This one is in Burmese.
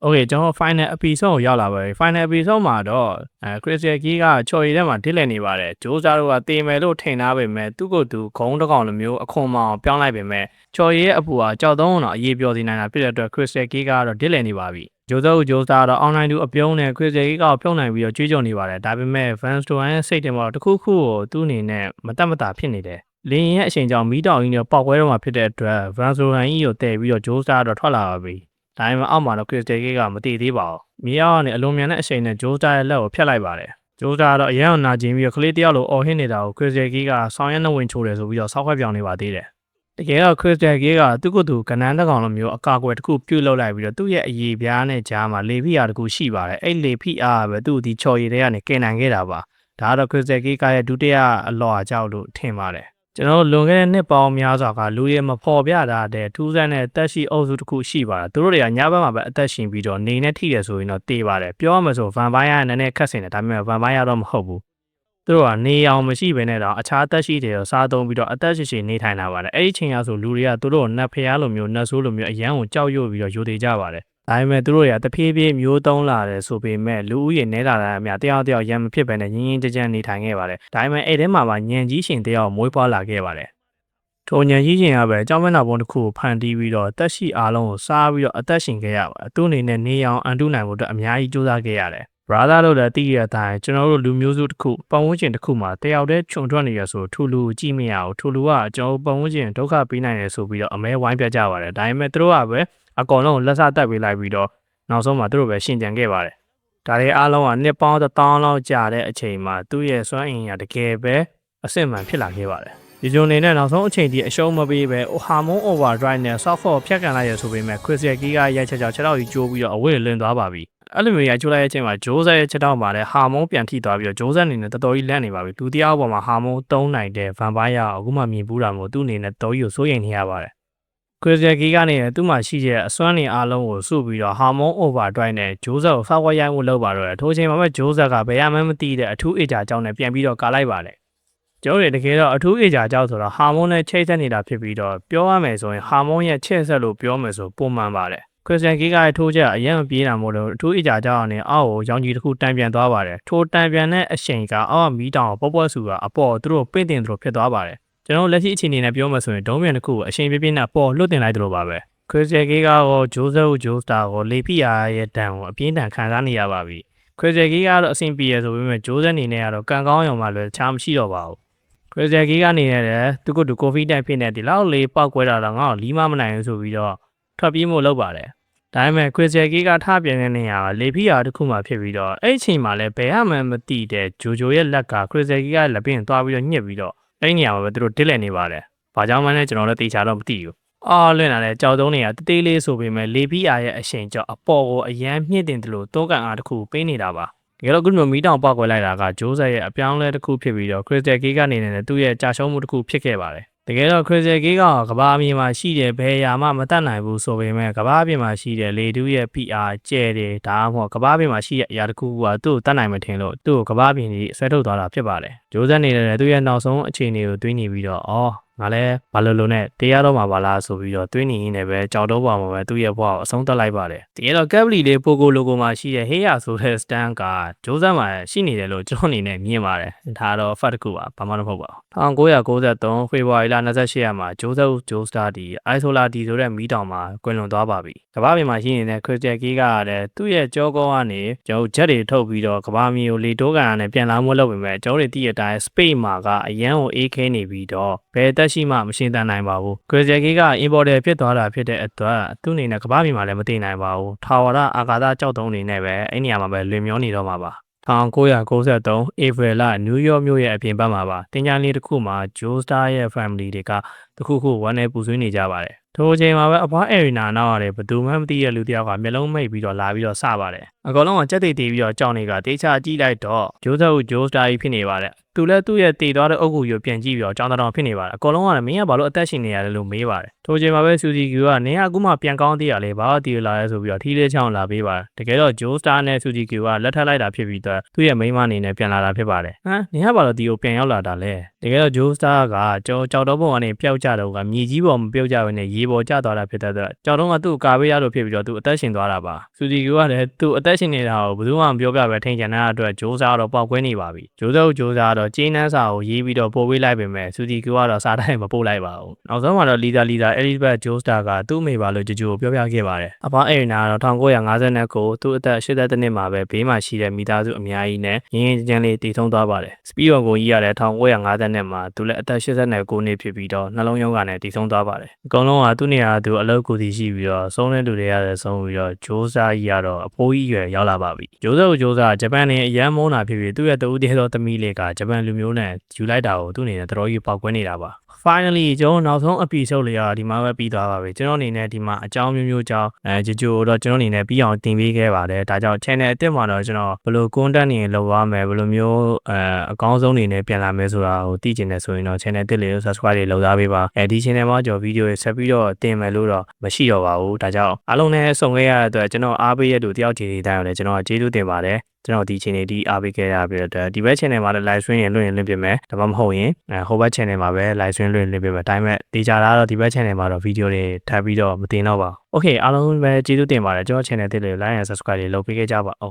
Okay ကျွန်တော် final episode ကိုရောက်လာပါပြီ final episode မှာတော့Crystal Key ကချော်ရည်ထဲမှာဒစ်လက်နေပါတယ်ဂျိုးစားတို့ကတေမယ်လို့ထင်ထားပေမဲ့သူ့ကိုယ်သူဂုံးတစ်ကောင်လိုမျိုးအခွန်မအောင်ပြောင်းလိုက်ပေမဲ့ချော်ရည်ရဲ့အပူကကြောက်သုံးအောင်အရေးပြောစီနိုင်တာဖြစ်တဲ့အတွက် Crystal Key ကတော့ဒစ်လက်နေပါပြီဂျိုးစားကတော့ online တူအပြုံးနဲ့ Crystal Key ကိုဖြုံးနိုင်ပြီးတော့ကြွေးကြော်နေပါတယ်ဒါပေမဲ့ Vance Doan ရဲ့စိတ်ထဲမှာတခုခုကိုသူ့အနေနဲ့မတတ်မတာဖြစ်နေတယ်လင်းရဲ့အချိန်ကြောင့်မီးတောင်ကြီးနဲ့ပေါက်ကွဲတော့မှာဖြစ်တဲ့အတွက် Vance Doan ကြီးကိုတည်ပြီးတော့ဂျိုးစားတော့ထွက်လာပါပြီဒါပေမဲ့အောက်မှာတော့ Crystal Key ကမတည်သေးပါဘူး။မြေအောက်ကနေအလွန်မြန်တဲ့အချိန်နဲ့ဂျိုးစားရဲ့လက်ကိုဖျက်လိုက်ပါတယ်။ဂျိုးစားကတော့အရန်အောင်နာကျင်ပြီးတော့ကလေးတယောက်လိုအော်ဟစ်နေတာကို Crystal Key ကဆောင်းရဲနှဝင်ချိုးတယ်ဆိုပြီးတော့စောက်ခွက်ပြောင်နေပါသေးတယ်။တကယ်တော့ Crystal Key ကသူ့ကိုယ်သူကနန်းတစ်ကောင်လိုမျိုးအကာအကွယ်တစ်ခုပြုတ်လောက်လိုက်ပြီးတော့သူ့ရဲ့အရေးပြားနဲ့ကြားမှာလေဖိအားတစ်ခုရှိပါတယ်။အဲ့လေဖိအားပဲသူ့ဒီချော်ရည်တွေကနေကင်နိုင်ခဲ့တာပါ။ဒါကတော့ Crystal Key ရဲ့ဒုတိယအလော်အကြောက်လို့ထင်ပါတယ်။ကျွန်တော်လွန်ခဲ့တဲ့နှစ်ပေါင်းများစွာကလူတွေမဖော်ပြတာတဲ့ထူးဆန်းတဲ့တက်ရှိအုပ်စုတစ်ခုရှိပါတယ်သူတို့တွေကညဘက်မှာပဲအသက်ရှင်ပြီးတော့နေနဲ့ထိတယ်ဆိုရင်တော့တေးပါတယ်ပြောရမယ်ဆိုဗန်ပိုင်းရနည်းနည်းခက်စင်တယ်ဒါပေမဲ့ဗန်ပိုင်းရတော့မဟုတ်ဘူးသူတို့ကနေအောင်မရှိဘဲနဲ့တော့အခြားတက်ရှိတွေစားသုံးပြီးတော့အသက်ရှင်ရှင်နေထိုင်လာပါတယ်အဲ့ဒီချိန်ရဆိုလူတွေကသူတို့နတ်ဖျားလိုမျိုးနတ်ဆိုးလိုမျိုးအရန်ကိုကြောက်ရွံ့ပြီးတော့ယူသေးကြပါတယ်ဒါပေမဲ့သူတို့တွေကတဖြည်းဖြည်းမျိုးသုံးလာတယ်ဆိုပေမဲ့လူဦးရေနဲလာတဲ့အများတယောက်ရံမဖြစ်ဘဲနဲ့ရင်းကြမ်းနေထိုင်ခဲ့ပါတယ်ဒါပေမဲ့အဲ့ထဲမှာညံကြီးရှင်တယောက်မွေးဖွားလာခဲ့ပါတယ်ထိုညံကြီးရှင်ကပဲအကြောင်းမနာပုံတစ်ခုကိုဖန်တီးပြီးတော့တက်ရှိအားလုံးကိုစားပြီးတော့အသက်ရှင်ခဲ့ရပါတယ်သူ့အနေနဲ့နေအောင်အန်တုနိုင်ဖို့အတွက်အများကြီးစူးစမ်းခဲ့ရတယ်brother တို့လည်းသိရတဲ့အတိုင်းကျွန်တော်တို့လူမျိုးစုတစ်ခုပတ်ဝန်းကျင်တစ်ခုမှာတယောက်တည်းခြုံထွက်နေရဆိုထူလူကြည့်မရဘူးထူလူကကျွန်တော်ပတ်ဝန်းကျင်ဒုက္ခပေးနိုင်တယ်ဆိုပြီးတော့အမဲဝိုင်းပြကြပါတယ်ဒါပေမဲ့သူတို့ကပဲအကောင်လုံးလက်စတက်ပေးလိုက်ပြီးတော့နောက်ဆုံးမှာသူတို့ပဲရှင်ကြံခဲ့ပါတယ်ဒါတွေအားလုံးကနှစ်ပေါင်း1000လောက်ကြာတဲ့အချိန်မှာသူ့ရဲ့စွမ်းအင်ရတကယ်ပဲအစစ်မှန်ဖြစ်လာခဲ့ပါတယ်ဒီဂျုံနေနဲ့နောက်ဆုံးအချိန်ထိအရှုံးမပေးပဲ Hormone Overdrive နဲ့ Softcore ဖြတ်ကန်လိုက်ရဆိုပေမဲ့ Crystal Key ကရိုက်ချက်6တောက်ကြီးကျိုးပြီးတော့အဝတ်လွင်သွားပါပြီအဲ့လိုမျိုးရိုက်ချိုးလိုက်တဲ့အချိန်မှာဂျိုးဆက်ရဲ့ချက်တောက်မှာလည်း Hormone ပြန်ထိသွားပြီးတော့ဂျိုးဆက်အနေနဲ့တော်တော်ကြီးလန့်နေပါပြီလူတယောက်ပေါ်မှာ Hormone သုံးနိုင်တဲ့ Vampire အခုမှမြင်ဘူးတာမို့သူ့အနေနဲ့တော်ကြီးကိုစိုးရိမ်နေရပါတယ် Crystal Key ကနေသူ့မှာရှိတဲ့အစွမ်းနေအားလုံးကိုစုပြီးတော့ Hormone Overdrive နဲ့ဂျိုးဆက်ကိုစောက်ဝဲရိုင်းမှုလုပ်ပါတော့တယ်ထိုချိန်မှာပဲဂျိုးဆက်ကဘယ်ရမှန်းမသိတဲ့အထူးအေဂျာကြောင့်နဲ့ပြန်ပြီးတော့ကာလိုက်ပါတယ်ကျောင်းတွေတကယ်တော့အထူးအေဂျာကြောက်ဆိုတော့ဟာမုန်းနဲ့ချိတ်ဆက်နေတာဖြစ်ပြီးတော့ပြောရမယ်ဆိုရင်ဟာမုန်းရဲ့ချိတ်ဆက်လို့ပြောမယ်ဆိုပုံမှန်ပါတယ်Crystal Key ရဲ့ထိုးချက်အရင်မပြေးတာမို့လို့အထူးအေဂျာကြောက်အောင်အောက်ကိုရောင်ကြီးတစ်ခုတန်ပြန်သွားပါတယ်ထိုးတန်ပြန်တဲ့အချိန်ကအောက်မီးတောင်ပေါ့ဆူကအပေါ်သူတို့ပင့်တင်သူတို့ဖြစ်သွားပါတယ်ကျွန်တော်လက်ရှိအခြေအနေနဲ့ပြောမယ်ဆိုရင်ဒုံးပြန်တစ်ခုကိုအချိန်ပြည့်ပြည့်နဲ့ပေါ်လွတ်တင်လိုက်သလိုပါပဲCrystal Key ကိုဂျိုးစတာကိုလေဖိအားရဲ့တန်ကိုအပြင်းထန်ခံစားနေရပါပြီCrystal Keyကတော့အဆင်ပြေရဆိုပေမဲ့ဂျိုးစက်အနေနဲ့ကတော့ကံကောင်းရုံမှလည်းချားမရှိတော့ပါဘူးCrystal Key ကနေလည်းသူကကိုဖီတိုင်ဖြစ်နေတယ်လောက်လေးပောက်ကွဲတာတော့ငါ့ကိုလီးမနိုင်ဘူးဆိုပြီးတော့ထွက်ပြေးမို့လုပ်ပါတယ်ဒါပေမဲ့ Crystal Key ကထပြန်တဲ့နေရာကလေဖိအားတစ်ခုမှဖြစ်ပြီးတော့အဲ့အချိန်မှာလည်းဘယ်မှမသိတဲ့ဂျိုရဲ့လက်က Crystal Key ကလက်ပင်သွားပြီးတော့ညှစ်ပြီးတော့အဲ့နေရာမှာပဲသူတို့ဒစ်လက်နေပါတယ်ဘာကြောင့်မှလည်းကျွန်တော်လည်းတေချာတော့မသိဘူးလွင့်လာတဲ့ကြောက်တုံးတွေကတေးလေးဆိုပေမဲ့လေဖိအားရဲ့အချိန်ကြောင့်အပေါ်ကိုအရန်မြင့်တင်တယ်လို့သုံးကန်အားတစ်ခုပေးနေတာပါတကယ်တော့ခုမျိုးမီးတောင်ပေါက်ကွဲလိုက်တာကဂျိုးဆက်ရဲ့အပြောင်းလဲတစ်ခုဖြစ်ပြီးတော့ Crystal Key ကနေနဲ့သူ့ရဲ့ကြာရှုံးမှုတစ်ခုဖြစ်ခဲ့ပါတယ်တကယ်တော့ Crystal Key ကကဘာမြေမှာရှိတဲ့ဘယ်ရာမှမတတ်နိုင်ဘူးဆိုပေမဲ့ကဘာပြင်မှာရှိတဲ့လေတူးရဲ့ PR ကျဲတယ်ဒါမှမဟုတ်ကဘာပြင်မှာရှိတဲ့အရာတစ်ခုကသူ့ကိုတတ်နိုင်မထင်လို့သူ့ကိုကဘာပြင်ကြီးဆွဲထုတ်သွားတာဖြစ်ပါတယ်ဂျိုးဆက်နေနဲ့သူ့ရဲ့နောက်ဆုံးအခြေအနေကိုတွေးနေပြီးတော့ငါလည်းဘာလို့နဲ့တရားတော့မှာပါလားဆိုပြီးတော့တွေးနေရင်းနဲ့ပဲကြောက်တော့ပါမှာပဲသူ့ရဲ့ဘဝကိုအဆုံးသတ်လိုက်ပါတယ်တကယ်တော့ကက်ပလီလေးပိုကိုလိုကိုမှာရှိတဲ့ဟေးယာဆိုတဲ့ stand ကဂျိုးဆက်မှာရှိနေတယ်လို့ကျွန်တော်အနေနဲ့မြင်ပါတယ်ဒါတော့ fact တစ်ခုပါဘာမှမဟုတ်ပါဘူး1993ဖေဖော်ဝါရီလ28ရက်မှာဂျိုးစတာဒီအိုင်ဆိုလာဒီဆိုတဲ့မီးတောင်မှာကွင်လွန်သွားပါပြီကဘာပြင်မှာရှိနေတဲ့ Crystal Key ကလည်းသူ့ရဲ့ကြောကောကနေကျွန်တော်ဂျက်တွေထုတ်ပြီးတော့ကဘာမီကိုလေတိုးကန်နဲ့ပြန်လာမှုလုပ်ပေမဲ့ကျွန်တော်တို့တည့်ရတိုင်း space မှာကအရန်ကိုအေးခဲနေပြီးတော့ဘယ်တက်ရှိမှမရှင်းတန်နိုင်ပါဘူး Crystal Key က importer ဖြစ်သွားတာဖြစ်တဲ့အတွက်သူ့အနေနဲ့ကဘာပြင်မှာလည်းမသိနိုင်ပါဘူးထာဝရအာကာသကြောက်တုံးအနေနဲ့ပဲအဲ့နေရာမှာပဲလွင်မျောနေတော့မှာပါ1993 April လနယူးယောက်မြို့ရဲ့အပြင်ဘက်မှာပါတင်ကြလေးတစ်ခုမှာ Joe Star ရဲ့ family တွေကတခုခုဝမ်းနဲ့ပူဆွေးနေကြပါတယ်ထိုအချိန်မှာပဲအဖွားအရီနာနောက်ရတယ်ဘယ်သူမှမသိတဲ့လူတစ်ယောက်ကမျက်လုံးမိတ်ပြီးတော့လာပြီးတော့စပါတယ်အကောင်လုံးကကြက်တိတ်တီးပြီးတော့ကြောင်နေကတေးချကြည့်လိုက်တော့ဂျိုးစတာကြီးဖြစ်နေပါတယ်သူလည်းသူ့ရဲ့တည်သွားတဲ့အုပ်ကူကိုပြန်ကြည့်ပြီးတော့ကြောင်တောင်ဖြစ်နေပါတယ်အကောင်လုံးကလည်းမင်းကဘာလို့အသက်ရှင်နေရလဲလို့မေးပါတယ်ထိုအချိန်မှာပဲဆူစီကီကနင်းကအခုမှပြန်ကောင်းသေးရလေဘာလို့တီးလာလဲဆိုပြီးတော့ထီးလေးချောင်းလာပေးပါတယ်တကယ်တော့ဂျိုးစတာနဲ့ဆူစီကီကလက်ထပ်လိုက်တာဖြစ်ပြီးတော့သူ့ရဲ့မိန်းမအနေနဲ့ပြန်လာတာဖြစ်ပါတယ်နင်းကဘာလို့ဒီကိုပြန်ရောက်လာတာလဲတကယ်တော့ဂျိုးစတာကကြောက်တော့ပုံကနေပျောက်ကြတော့ကမြေကြီးပေါ်မပျောက်ကြဘဲနဲ့ရေ ရေပေါ်ကျသွားတာဖြစ်တဲ့အတွက်ကြောက်တော့ကသူ့ကာပေးရလို့ဖြစ်ပြီးတော့သူအသက်ရှင်သွားတာပါစူဒီကူကလည်းသူအသက်ရှင်နေတာကိုဘယ်သူမှမပြောပြပဲထိန်ချန်တဲ့အတွက်ဂျိုးစားတော့ပေါက်ကွဲနေပါပြီဂျိုးစားတော့ကျင်းနှန်းစာကိုရေးပြီးတော့ပို့ပေးလိုက်ပေမဲ့စူဒီကူကတော့စာတိုင်းမပို့လိုက်ပါဘူးနောက်ဆုံးမှာတော့လီဒါအဲလီဇဘတ်ဂျိုးစတာကသူ့အမေပါလို့ဂျိုကိုပြောပြခဲ့ပါတယ်အဖွားအေရီနာကတော့1959သူ့အသက်82နှစ်မှာပဲဘေးမှာရှိတဲ့မိသားစုအများကြီးနဲ့ရင်းရင်းချမ်းလေးတည်ဆုံးသွားပါတယ်စပီရောကိုကြီးရတယ်1950နှစ်မှာသူလည်းအသက်89နှစ်ဖြစ်ပြီးတော့နှလုံးရောဂါနဲ့တည်ဆုံးသွားပါတယ်အကုန်လုံးကသူ့နေရာသူအလုပ်ကိုတည်ရှိပြီးတော့ဆုံးတဲ့လူတွေရတယ်ဆုံးပြီးတော့ဂျိုးစားကြီးကတော့အဖိုးကြီးရွယ်ရောက်လာပါပြီဂျိုးစားဂျပန်နေအရန်မုန်းတာဖြစ်ပြီးသူ့ရဲ့တူဦးတည်းသောသမီးလေးကဂျပန်လူမျိုးနဲ့ယူလိုက်တာကိုသူ့အနေနဲ့တော်တော်ကြီးပေါက်ကွဲနေတာပါfinally ကျွန်တော်နောက်ဆုံး episode လေးကဒီမှာပဲပြီးသွားပါပြီကျွန်တော်အနေနဲ့ဒီမှာအကြောင်းမျိုးကြောင်းဂျိုတော့ကျွန်တော်အနေနဲ့ပြီးအောင်တင်ပေးခဲ့ပါတယ်ဒါကြောင့် channel အစ်စ်မှာတော့ကျွန်တော်ဘယ်လို content တွေလုပ်ရမယ်ဘယ်လိုမျိုးအကောင်းဆုံးနေနဲ့ပြန်လာမယ်ဆိုတာကိုသိချင်တယ်ဆိုရင်တော့ channel တစ်လေးကို subscribe တွေလုပ်သားပေးပါဒီ channel မှာကျွန်တော် video တွေဆက်ပြီးတော့တင်မယ်လို့တော့မရှိတော့ပါဘူးဒါကြောင့်အားလုံးနဲ့ဆုံခဲ့ရတဲ့အတွက်ကျွန်တော်အားပေးရတဲ့တယောက်ချီတွေတိုင်းကိုလည်းကျွန်တော်ကျေးဇူးတင်ပါတယ်ကျွန်တော်ဒီ channel ဒီအားပေးခဲ့ရပြီးတော့ဒီဘက် channel မှာလည်း live stream ရင်လွှင့်ပြင်မယ်ဒါမှမဟုတ်ရင်ဟိုဘက် channel မှာပဲ live stream လွှင့်ပြင်မယ်ဒါပေမဲ့တေချာတာတော့ဒီဘက် channel မှာတော့ video တွေထပ်ပြီးတော့မတင်တော့ပါဘူး okay အားလုံးပဲကျေးဇူးတင်ပါတယ်ကျွန်တော် channel တစ်လေး like and subscribe တွေလုပ်ပေးခဲ့ကြပါဦး